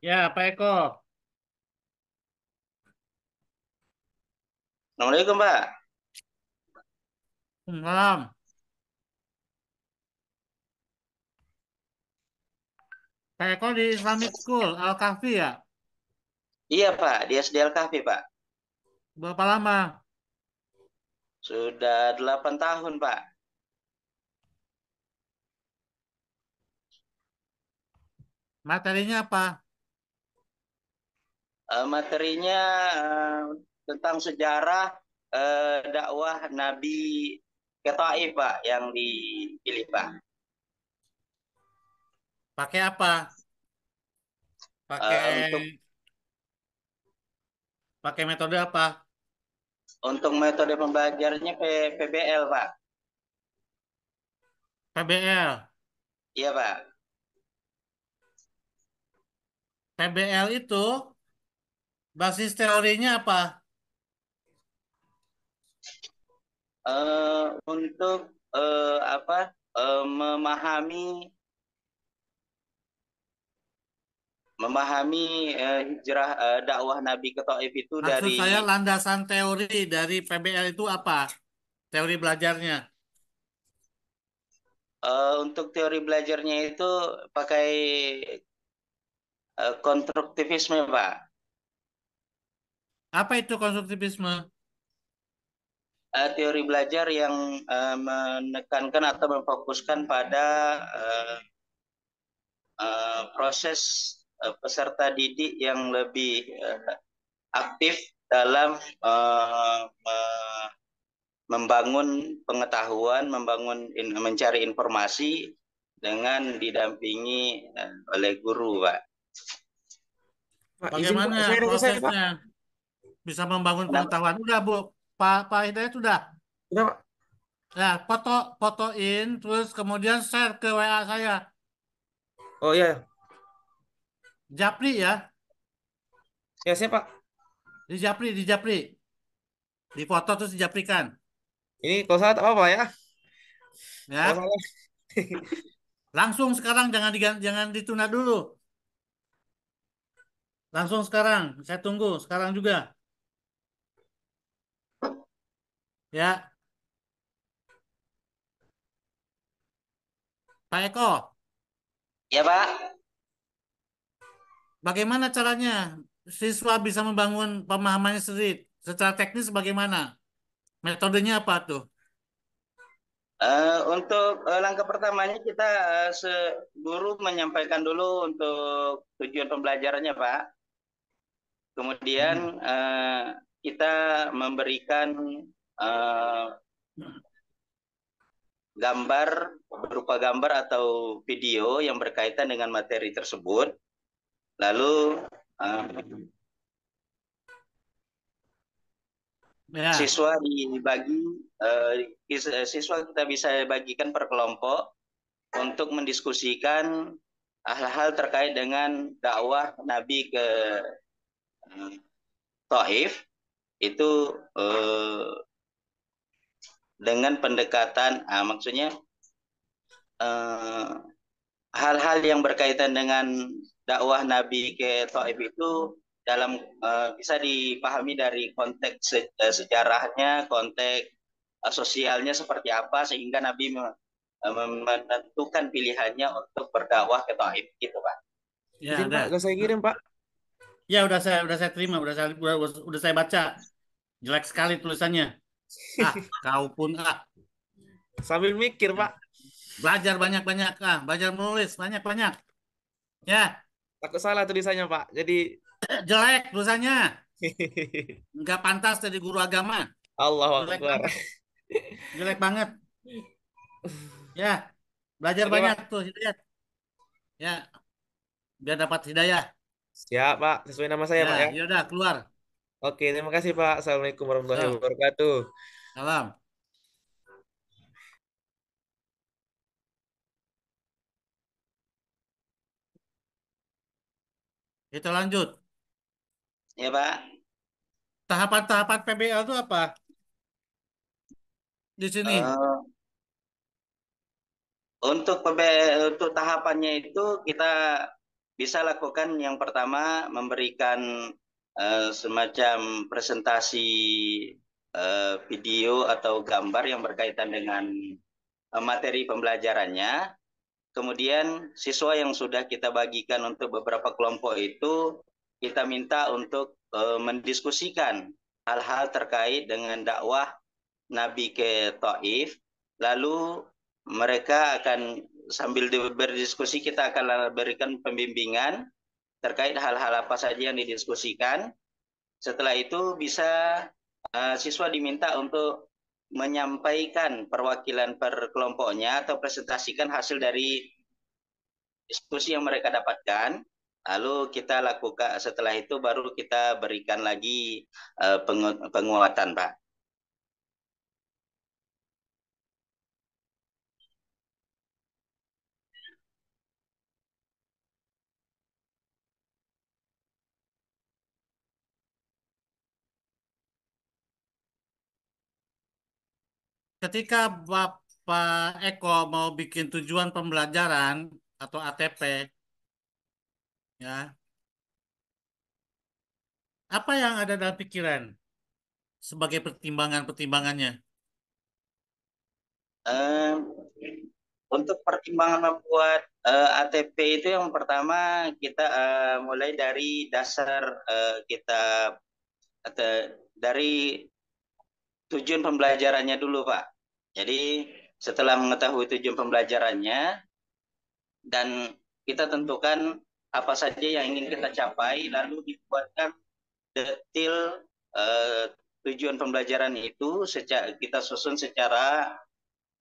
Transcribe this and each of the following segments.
Ya, Pak Eko. Assalamualaikum, Pak. Malam. Pak Eko di Islamic School, Al-Kahfi ya? Iya, Pak, di SDL Cafe, Pak. Berapa lama? Sudah 8 tahun, Pak. Materinya apa? Materinya eh, tentang sejarah dakwah Nabi ke Taif, Pak, yang dipilih, Pak. Pakai apa? Eh, Pakai untuk pakai metode apa? untuk metode pembelajarannya PBL, Pak. PBL. Iya, Pak. PBL itu basis teorinya apa? Untuk apa? Memahami memahami hijrah dakwah Nabi ke Taif itu Maksud dari saya landasan teori dari PBL itu apa? Teori belajarnya. untuk teori belajarnya itu pakai konstruktivisme, Pak. Apa itu konstruktivisme? Teori belajar yang menekankan atau memfokuskan pada proses peserta didik yang lebih aktif dalam membangun pengetahuan, mencari informasi dengan didampingi oleh guru, Pak. Pak, izin Pak, Bagaimana saya ada saya Pak. prosesnya bisa membangun Kenapa? pengetahuan? Udah, Bu. Pak Hidayat sudah. Udah Pak. Ya, fotoin, terus kemudian share ke WA saya. Oh iya, Japri ya, ya saya Pak. di Japri. Di foto terus dijaprikan. Ini kalau salah tak apa-apa ya. Kalau Ya, salah. langsung sekarang jangan ditunda dulu. Langsung sekarang, saya tunggu sekarang juga. Ya, Pak Eko, Ya, Pak. bagaimana caranya siswa bisa membangun pemahamannya sendiri? Secara teknis bagaimana? Metodenya apa tuh? Untuk langkah pertamanya kita guru menyampaikan dulu untuk tujuan pembelajarannya, Pak. Kemudian Hmm. kita memberikan eh, gambar berupa gambar atau video yang berkaitan dengan materi tersebut. Lalu eh, Ya, siswa dibagi siswa kita bisa bagikan per kelompok untuk mendiskusikan hal-hal terkait dengan dakwah Nabi ke Taif itu dengan pendekatan maksudnya eh, hal-hal yang berkaitan dengan dakwah Nabi ke Taif itu dalam bisa dipahami dari konteks sejarahnya, konteks sosialnya seperti apa sehingga Nabi menentukan pilihannya untuk berdakwah ke Taif gitu, Pak. ya Izin Pak, udah. udah saya kirim Pak. Ya udah saya terima, udah saya baca. Jelek sekali tulisannya. Ah, kau pun Sambil mikir Pak. belajar banyak-banyak belajar menulis banyak-banyak. Ya, Takut salah tulisannya Pak. Jadi jelek tulisannya. Nggak pantas jadi guru agama. Allahu Jelek Akbar. banget, jelek banget. Ya, belajar Oke banyak Pak. tuh Hidayat. Ya, biar dapat hidayah. Siap Pak, sesuai nama saya Ya, Pak ya. yaudah keluar. Oke, terima kasih Pak. Assalamualaikum warahmatullahi So, wabarakatuh. salam. Kita lanjut. Ya, Pak. Tahapan-tahapan PBL itu apa di sini? Uh, untuk tahapannya itu kita bisa lakukan yang pertama memberikan semacam presentasi video atau gambar yang berkaitan dengan materi pembelajarannya. Kemudian siswa yang sudah kita bagikan untuk beberapa kelompok itu kita minta untuk mendiskusikan hal-hal terkait dengan dakwah Nabi ke Taif. Lalu mereka akan sambil berdiskusi kita akan berikan pembimbingan terkait hal-hal apa saja yang didiskusikan. Setelah itu bisa siswa diminta untuk menyampaikan perwakilan per kelompoknya atau presentasikan hasil dari diskusi yang mereka dapatkan. Lalu kita lakukan setelah itu baru kita berikan lagi penguatan, Pak. Ketika Bapak Eko mau bikin tujuan pembelajaran atau ATP, ya, apa yang ada dalam pikiran sebagai pertimbangannya? Untuk pertimbangan membuat ATP itu yang pertama kita mulai dari dasar kita atau dari tujuan pembelajarannya dulu, Pak. Jadi setelah mengetahui tujuan pembelajarannya dan kita tentukan apa saja yang ingin kita capai, lalu dibuatkan detail tujuan pembelajaran itu kita susun secara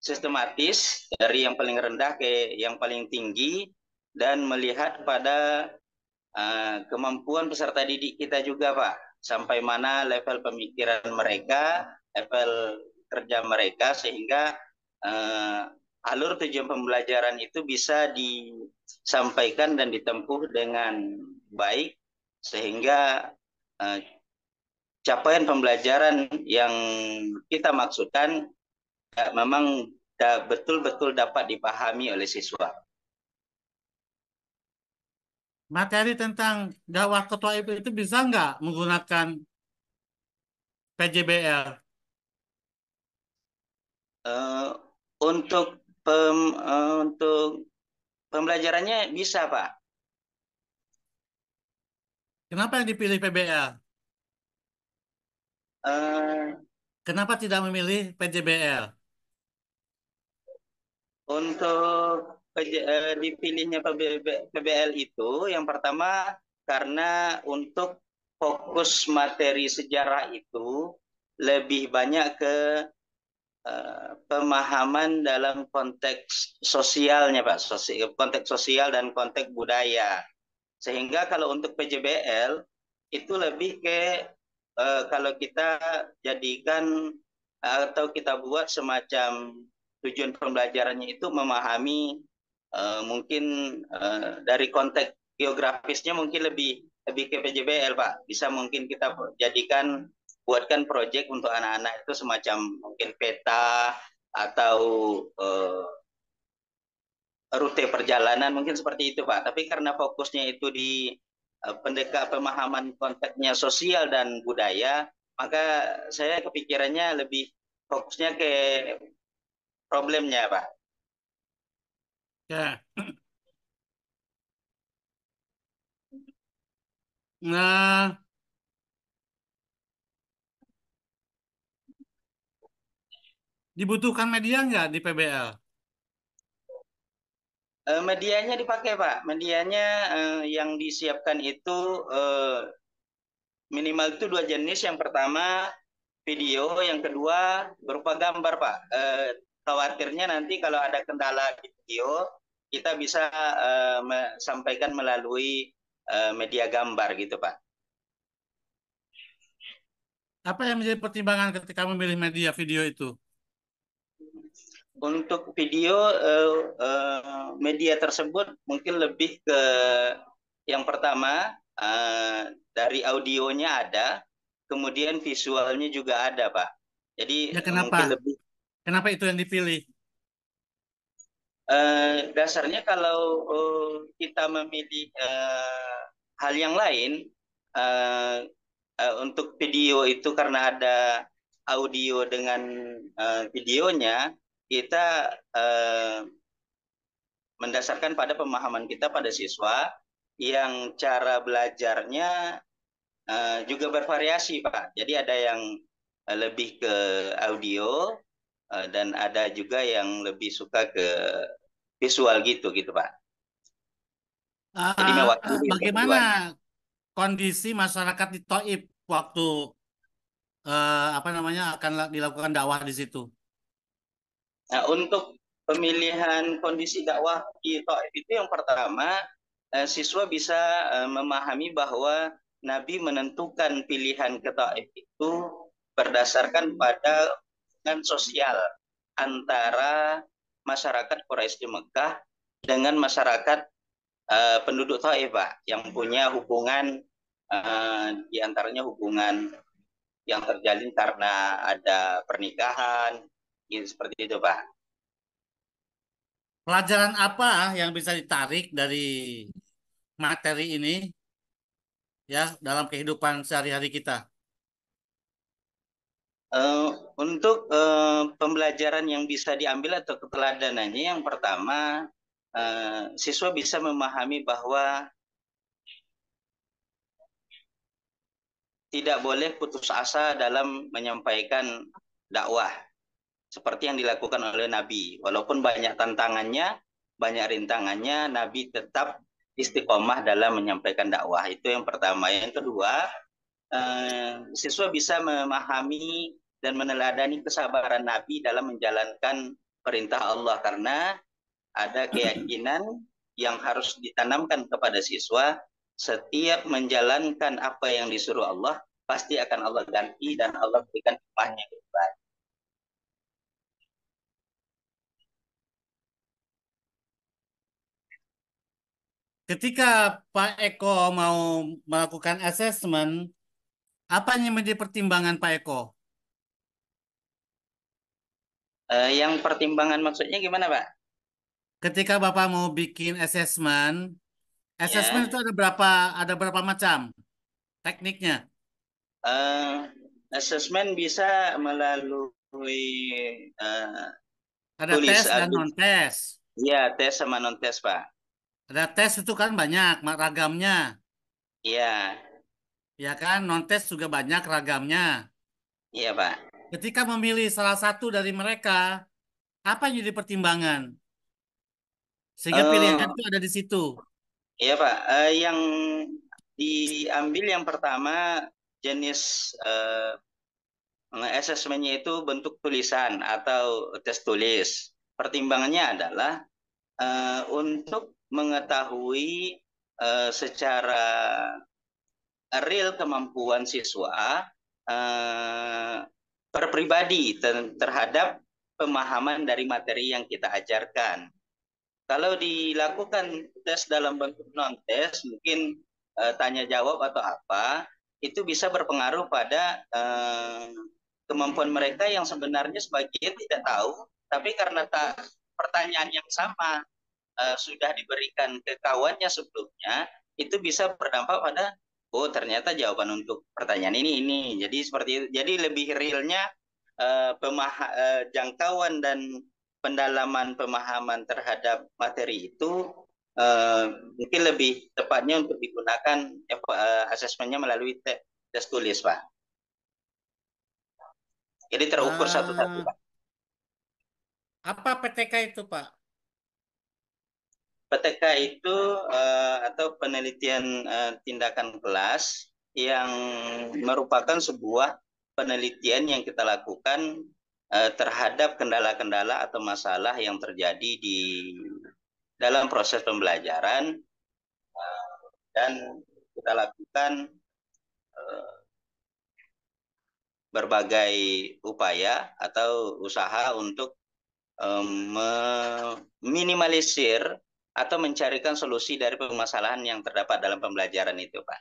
sistematis dari yang paling rendah ke yang paling tinggi dan melihat pada kemampuan peserta didik kita juga, Pak. Sampai mana level pemikiran mereka, level kerja mereka, sehingga alur tujuan pembelajaran itu bisa disampaikan dan ditempuh dengan baik, sehingga capaian pembelajaran yang kita maksudkan memang betul-betul dapat dipahami oleh siswa. Materi tentang dakwah ketua itu bisa nggak menggunakan PJBL? Untuk pembelajarannya bisa, Pak. Kenapa yang dipilih PBL? Kenapa tidak memilih PJBL? Untuk dipilihnya PBL itu yang pertama karena untuk fokus materi sejarah itu lebih banyak ke pemahaman dalam konteks sosialnya, Pak, konteks sosial dan konteks budaya. Sehingga kalau untuk PJBL itu lebih ke kalau kita jadikan atau kita buat semacam tujuan pembelajarannya itu memahami mungkin dari konteks geografisnya mungkin lebih ke PJBL, Pak. Bisa mungkin kita buatkan proyek untuk anak-anak itu semacam mungkin peta atau rute perjalanan mungkin seperti itu, Pak. Tapi karena fokusnya itu di pemahaman konteksnya sosial dan budaya, maka saya kepikirannya lebih fokusnya ke problemnya, Pak. Ya. Nah, dibutuhkan media nggak di PBL? Medianya dipakai, Pak. Medianya yang disiapkan itu minimal itu 2 jenis. Yang pertama video, yang kedua berupa gambar, Pak. Khawatirnya nanti kalau ada kendala di video, kita bisa sampaikan melalui media gambar gitu, Pak. Apa yang menjadi pertimbangan ketika memilih media video itu? Untuk video media tersebut mungkin lebih ke yang pertama dari audionya ada, kemudian visualnya juga ada, Pak. Jadi Ya mungkin kenapa? lebih Kenapa itu yang dipilih? Dasarnya kalau kita memilih hal yang lain, eh, untuk video itu karena ada audio dengan videonya, kita mendasarkan pada pemahaman kita pada siswa yang cara belajarnya juga bervariasi, Pak. Jadi ada yang lebih ke audio dan ada juga yang lebih suka ke visual gitu gitu, Pak. Jadi mewakili Bagaimana keduanya. kondisi masyarakat di Taif waktu apa namanya akan dilakukan dakwah di situ? Nah, untuk pemilihan kondisi dakwah di Taif itu yang pertama, siswa bisa memahami bahwa Nabi menentukan pilihan ke Taif itu berdasarkan pada hubungan sosial antara masyarakat Quraisy di Mekah dengan masyarakat penduduk Taif, Pak, yang punya hubungan di antaranya hubungan yang terjalin karena ada pernikahan, gitu, seperti itu, Pak. Pelajaran apa yang bisa ditarik dari materi ini ya dalam kehidupan sehari-hari kita? Eh, untuk pembelajaran yang bisa diambil atau keteladanannya, yang pertama, siswa bisa memahami bahwa tidak boleh putus asa dalam menyampaikan dakwah seperti yang dilakukan oleh Nabi. Walaupun banyak tantangannya, banyak rintangannya, Nabi tetap istiqomah dalam menyampaikan dakwah. Itu yang pertama. Yang kedua, siswa bisa memahami dan meneladani kesabaran Nabi dalam menjalankan perintah Allah, karena ada keyakinan yang harus ditanamkan kepada siswa, setiap menjalankan apa yang disuruh Allah pasti akan Allah ganti dan Allah berikan upahnya yang baik. Ketika Pak Eko mau melakukan asesmen, apa yang menjadi pertimbangan Pak Eko? Yang pertimbangan maksudnya gimana, Pak? Ketika Bapak mau bikin asesmen, asesmen Ya, itu ada berapa macam tekniknya? uh, asesmen bisa melalui uh, Ada tulis, tes dan non-tes. ya, tes sama non tes, Pak. Ada tes itu kan banyak ragamnya, Iya, ya kan? Non-tes juga banyak ragamnya. iya, Pak. Ketika memilih salah satu dari mereka, apa yang jadi pertimbangan? Sehingga pilihan Uh, itu ada di situ. iya, Pak. Yang diambil yang pertama jenis asesmennya itu bentuk tulisan atau tes tulis. Pertimbangannya adalah untuk mengetahui secara real kemampuan siswa eh, pribadi terhadap pemahaman dari materi yang kita ajarkan. Kalau dilakukan tes dalam bentuk non-tes, mungkin tanya jawab atau apa, itu bisa berpengaruh pada kemampuan mereka yang sebenarnya sebagian tidak tahu, tapi karena pertanyaan yang sama sudah diberikan ke kawannya sebelumnya, itu bisa berdampak pada oh ternyata jawaban untuk pertanyaan ini. Jadi seperti itu. Jadi lebih realnya jangkauan dan pendalaman pemahaman terhadap materi itu mungkin lebih tepatnya untuk digunakan asesmennya melalui tes tulis, Pak. Jadi terukur satu-satu, Ah, Pak. apa PTK itu, Pak? PTK itu atau penelitian tindakan kelas yang merupakan sebuah penelitian yang kita lakukan terhadap kendala-kendala atau masalah yang terjadi di dalam proses pembelajaran, dan kita lakukan eh, berbagai upaya atau usaha untuk meminimalisir atau mencarikan solusi dari permasalahan yang terdapat dalam pembelajaran itu, Pak.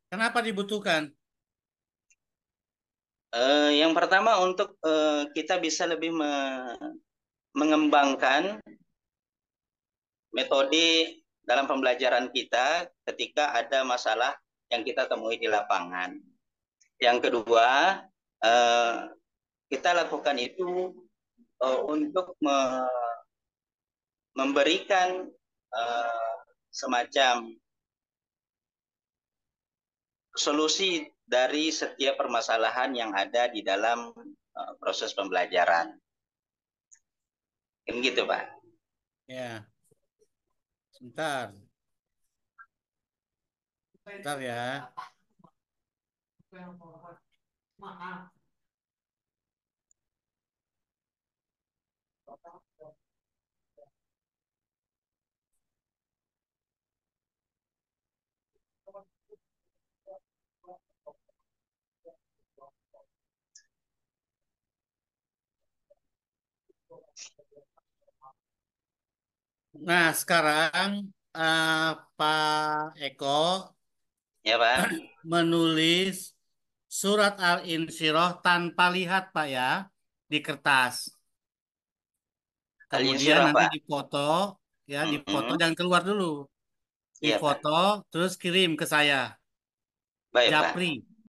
Kenapa dibutuhkan? Yang pertama untuk kita bisa lebih mengembangkan metode dalam pembelajaran kita ketika ada masalah yang kita temui di lapangan. Yang kedua, kita lakukan itu untuk memberikan semacam solusi dari setiap permasalahan yang ada di dalam proses pembelajaran. Kan gitu, Pak. Ya, sebentar. Sebentar ya. Nah, sekarang Pak Eko Ya, Pak. menulis surat Al-Insyirah tanpa lihat, Pak ya, di kertas. Kemudian Al-Insyirah, nanti Pak. dipoto, ya, dipoto Mm-mm. jangan keluar dulu. Iya, Pak. Dipoto, terus kirim ke saya. Baik, Pak. Japri,